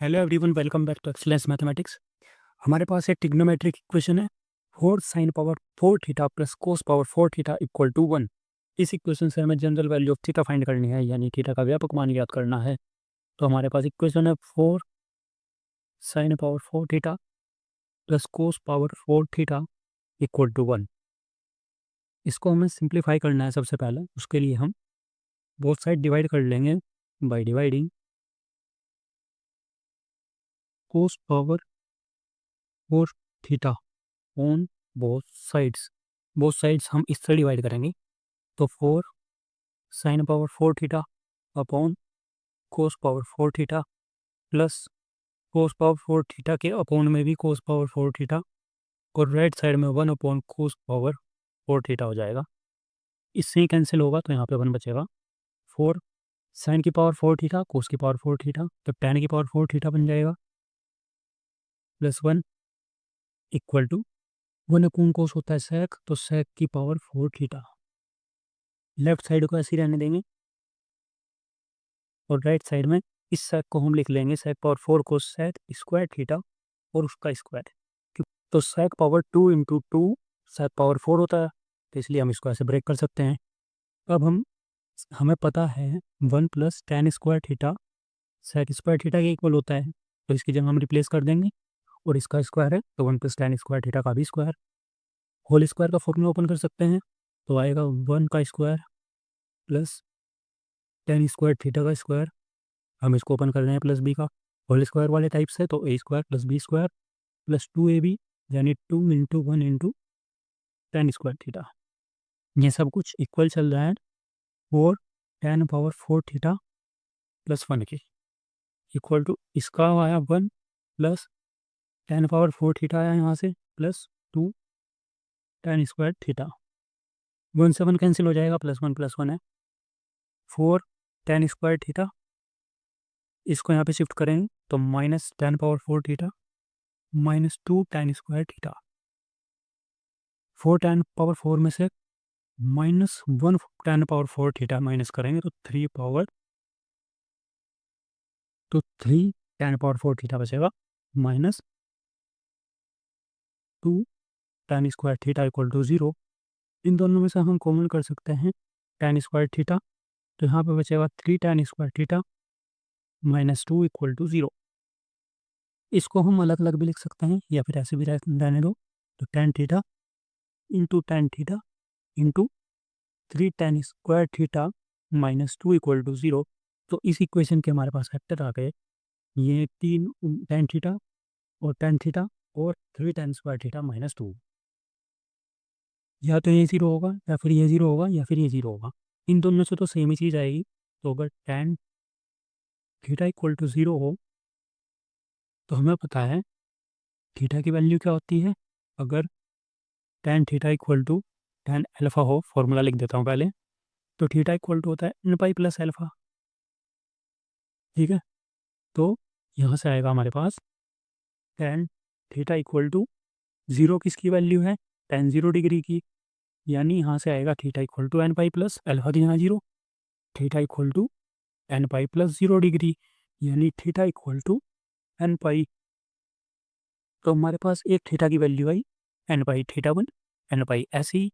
Hello everyone, welcome back to excellence mathematics. हमारे पास एक ट्रिग्नोमेट्रिक इक्वेशन है 4 sin power 4 theta plus cos power 4 theta equal to 1। इस equation से हमें general value of theta find करनी है, यानी थीटा का व्यापक मान ज्ञात करना है। तो हमारे पास इक्वेशन है 4 sin power 4 theta plus cos power 4 theta equal to 1। इसको हमें सिंप्लीफाई करना है। सबसे पहले उसके लिए हम बोथ साइड डिवाइड कर लेंगे by dividing cos power 4 theta on both sides हम इससे डिवाइड करेंगे। तो 4 sin पावर 4 थीटा अपॉन कोस power 4 theta plus cos power 4 theta के अपॉन में भी कोस पावर 4 थीटा और राइट साइड में 1 अपॉन कोस पावर 4 थीटा हो जाएगा। इससे ही कैंसिल होगा तो यहाँ पे 1 बचेगा। 4 sin की पावर 4 थीटा कोस की पावर 4 थीटा तो tan की पावर 4 थीटा बन जाएगा plus 1 equal to 1 upon cos होता है सेक, तो सेक की पावर 4 थीटा। लेफ्ट साइड को ऐसे ही रहने देंगे और राइट साइड में इस सेक को हम लिख लेंगे सेक पावर 4 को सेक स्क्वायर थीटा और उसका स्क्वायर। तो सेक पावर 2 इंटू 2 सेक पावर 4 होता है, तो इसलिए हम इसको ऐसे ब्रेक कर सकते हैं। अब हमें पता है 1 plus tan square theta sec square theta के इक्वल होता है, तो इसकी जगह हम रिप्लेस कर देंगे और इसका स्क्वायर है तो 1 प्लस टेन स्क्वायर थीटा का भी स्क्वायर। होल स्क्वायर का फॉर्मूला ओपन कर सकते हैं तो आएगा 1 का square plus tan square theta का स्क्वायर। हम इसको ओपन कर रहे हैं प्लस बी का होल स्क्वायर वाले टाइप से, तो A square plus B square plus 2ab यानी 2 into 1 into tan square theta. ये सब कुछ इक्वल चल रहा है 4 tan पावर 4 थीटा प्लस 1 के इक्वल टू इसका आया 1 प्लस tan पावर 4 थीटा आया यहाँ से प्लस 2 tan स्क्वायर थीटा। 1 से 1 कैंसिल हो जाएगा, प्लस 1 है 4 tan स्क्वायर थीटा। इसको यहाँ पे शिफ्ट करेंगे तो minus tan power 4 theta minus 2 tan square theta. 4 tan power 4 में से minus 1 tan power 4 theta minus करेंगे तो 3 tan पावर 4 थीटा बचेगा minus 2 tan square theta equal to 0। इन दोनों में से हम कॉमन कर सकते हैं tan स्क्वायर थीटा, तो यहाँ पे बचेगा 3 tan square theta minus 2 equal to 0। इसको हम अलग अलग भी लिख सकते हैं या फिर ऐसे भी रहने दो। तो tan theta into 3 tan square theta minus 2 equal to 0। तो इस इक्वेशन के हमारे पास फैक्टर आ गए ये 3 tan थीटा और 3 tan स्क्वायर थीटा माइनस 2। या तो ये 0 होगा या फिर ये 0 होगा या फिर ये 0 होगा। इन दोनों से तो सेम ही चीज़ आएगी। तो अगर tan थीटा इक्वल टू 0 हो तो हमें पता है थीटा की वैल्यू क्या होती है। अगर tan theta equal to tan alpha हो, फॉर्मूला लिख देता हूँ पहले, तो थीटा इक्वल टू होता है n पाई प्लस अल्फा। ठीक है, तो यहाँ से आएगा हमारे पास tan थीटा इक्वल टू 0 किसकी वैल्यू है, tan 0 डिग्री की, यानी यहाँ से आएगा theta equal to n pi plus alpha, यहाँ 0, theta equal to n pi plus 0 degree यानी theta equal to n pi. तो हमारे पास एक थीटा की वैल्यू आई n pi theta 1 n pi. ऐसे ही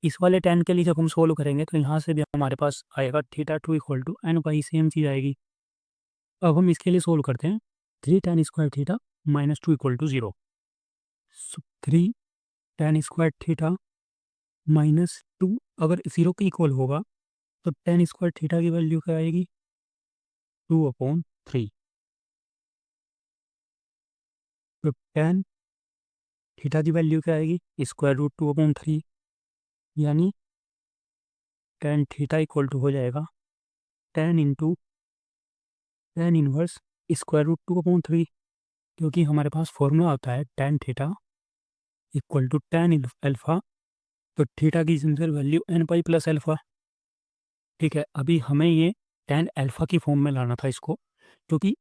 इस वाले tan के लिए जब हम सोल्व करेंगे तो यहाँ से भी हमारे पास आएगा theta 2 equal to n pi, same चीज़ आएगी। अब हम इसके लिए सोल्व करते हैं 3 tan square theta minus 2 equal to 0। 3 tan square theta minus 2 अगर 0 के इक्वल होगा तो tan स्क्वायर थीटा की वैल्यू क्या आएगी 2/3। तो tan थीटा की वैल्यू क्या आएगी स्क्वायर रूट 2/3, यानी tan थीटा इक्वल टू हो जाएगा tan into tan inverse square root 2/3, क्योंकि हमारे पास फॉर्मूला होता है tan theta equal to tan alpha. तो थीटा की general value n pi plus alpha. ठीक है, अभी हमें ये tan अल्फा की फॉर्म में लाना था इसको, क्योंकि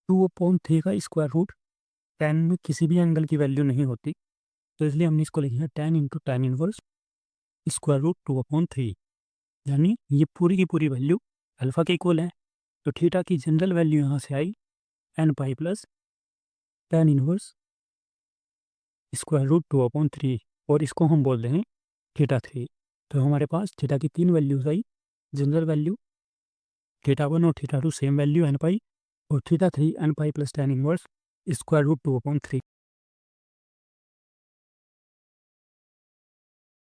2/3 का स्क्वायर रूट tan में किसी भी एंगल की वैल्यू नहीं होती, तो इसलिए हमने इसको लिखा है tan into tan inverse square root 2/3, यानी ये पूरी की पूरी वैल्यू अल्फा के इक्वल है। तो थीटा की जनरल वैल्यू यहाँ से आई n pi plus tan inverse square root 2/3 और इसको हम बोल रहे हैं थीटा 3। तो हमारे पास थीटा की 3 वैल्यूज आई। जनरल वैल्यू थीटा 1 और theta 2 same value n pi, और theta 3 n pi plus tan inverse square root 2/3।